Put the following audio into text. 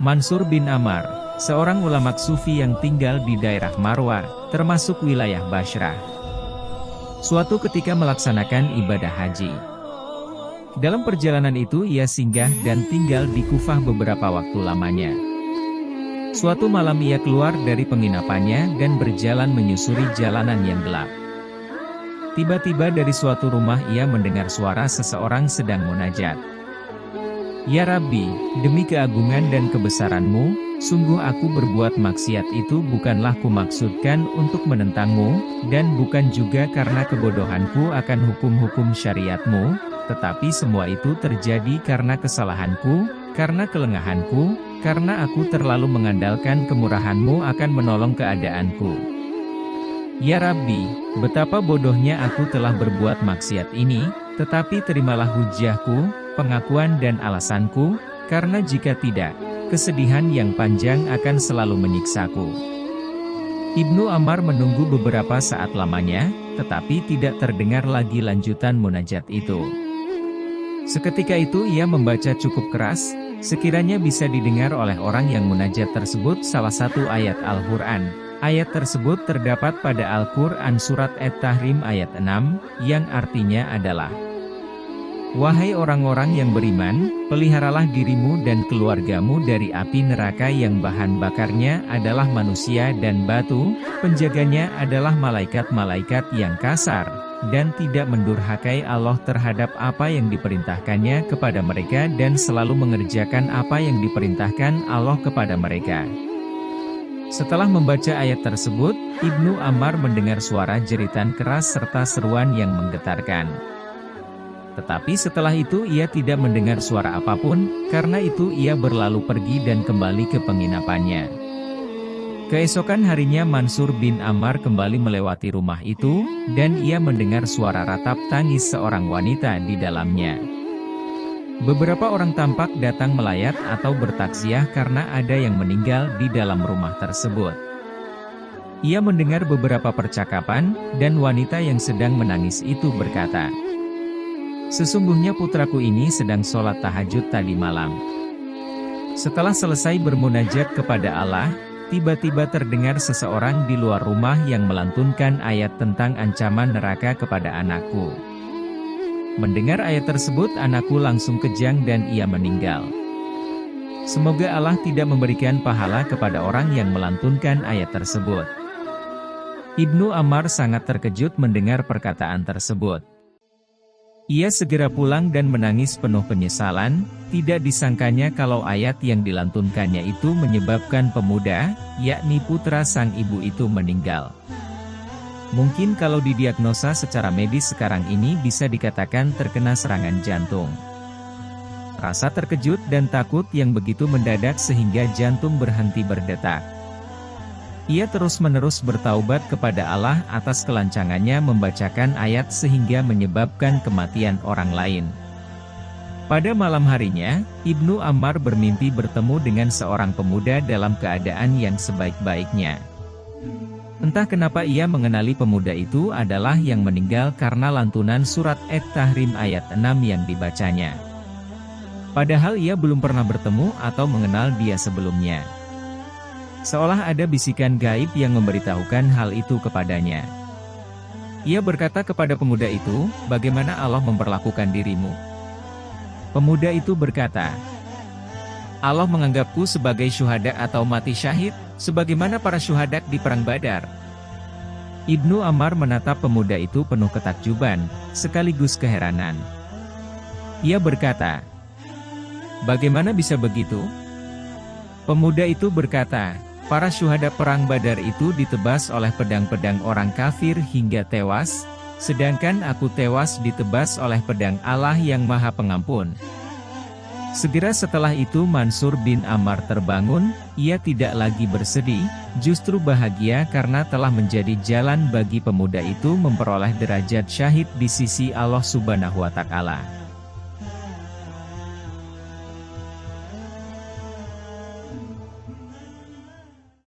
Mansur bin Ammar, seorang ulama sufi yang tinggal di daerah Marwa, termasuk wilayah Bashrah. Suatu ketika melaksanakan ibadah haji. Dalam perjalanan itu ia singgah dan tinggal di Kufah beberapa waktu lamanya. Suatu malam ia keluar dari penginapannya dan berjalan menyusuri jalanan yang gelap. Tiba-tiba dari suatu rumah ia mendengar suara seseorang sedang munajat. Ya Rabbi, demi keagungan dan kebesaran-Mu, sungguh aku berbuat maksiat itu bukanlah kumaksudkan untuk menentang-Mu, dan bukan juga karena kebodohanku akan hukum-hukum syariat-Mu, tetapi semua itu terjadi karena kesalahanku, karena kelengahanku, karena aku terlalu mengandalkan kemurahan-Mu akan menolong keadaanku. Ya Rabbi, betapa bodohnya aku telah berbuat maksiat ini, tetapi terimalah hujahku, pengakuan dan alasanku, karena jika tidak, kesedihan yang panjang akan selalu menyiksaku. Ibnu Ammar menunggu beberapa saat lamanya, tetapi tidak terdengar lagi lanjutan munajat itu. Seketika itu ia membaca cukup keras, sekiranya bisa didengar oleh orang yang munajat tersebut salah satu ayat Al-Quran. Ayat tersebut terdapat pada Al-Quran Surat At-Tahrim ayat 6, yang artinya adalah, Wahai orang-orang yang beriman, peliharalah dirimu dan keluargamu dari api neraka yang bahan bakarnya adalah manusia dan batu, penjaganya adalah malaikat-malaikat yang kasar, dan tidak mendurhakai Allah terhadap apa yang diperintahkannya kepada mereka dan selalu mengerjakan apa yang diperintahkan Allah kepada mereka. Setelah membaca ayat tersebut, Ibnu Ammar mendengar suara jeritan keras serta seruan yang menggetarkan. Tetapi setelah itu ia tidak mendengar suara apapun, karena itu ia berlalu pergi dan kembali ke penginapannya. Keesokan harinya Mansur bin Ammar kembali melewati rumah itu, dan ia mendengar suara ratap tangis seorang wanita di dalamnya. Beberapa orang tampak datang melayat atau bertakziah karena ada yang meninggal di dalam rumah tersebut. Ia mendengar beberapa percakapan, dan wanita yang sedang menangis itu berkata, Sesungguhnya putraku ini sedang sholat tahajud tadi malam. Setelah selesai bermunajat kepada Allah, tiba-tiba terdengar seseorang di luar rumah yang melantunkan ayat tentang ancaman neraka kepada anakku. Mendengar ayat tersebut anakku langsung kejang dan ia meninggal. Semoga Allah tidak memberikan pahala kepada orang yang melantunkan ayat tersebut. Ibnu Ammar sangat terkejut mendengar perkataan tersebut. Ia segera pulang dan menangis penuh penyesalan, tidak disangkanya kalau ayat yang dilantunkannya itu menyebabkan pemuda, yakni putra sang ibu itu meninggal. Mungkin kalau didiagnosa secara medis sekarang ini bisa dikatakan terkena serangan jantung. Rasa terkejut dan takut yang begitu mendadak sehingga jantung berhenti berdetak. Ia terus-menerus bertaubat kepada Allah atas kelancangannya membacakan ayat sehingga menyebabkan kematian orang lain. Pada malam harinya, Ibnu Ammar bermimpi bertemu dengan seorang pemuda dalam keadaan yang sebaik-baiknya. Entah kenapa ia mengenali pemuda itu adalah yang meninggal karena lantunan surat At-Tahrim ayat 6 yang dibacanya. Padahal ia belum pernah bertemu atau mengenal dia sebelumnya. Seolah ada bisikan gaib yang memberitahukan hal itu kepadanya. Ia berkata kepada pemuda itu, bagaimana Allah memperlakukan dirimu? Pemuda itu berkata, Allah menganggapku sebagai syuhada atau mati syahid, sebagaimana para syuhada di perang Badar. Ibnu Ammar menatap pemuda itu penuh ketakjuban, sekaligus keheranan. Ia berkata, bagaimana bisa begitu? Pemuda itu berkata, para syuhada perang Badar itu ditebas oleh pedang-pedang orang kafir hingga tewas, sedangkan aku tewas ditebas oleh pedang Allah yang Maha Pengampun. Segera setelah itu Mansur bin Ammar terbangun, ia tidak lagi bersedih, justru bahagia karena telah menjadi jalan bagi pemuda itu memperoleh derajat syahid di sisi Allah Subhanahu wa Ta'ala.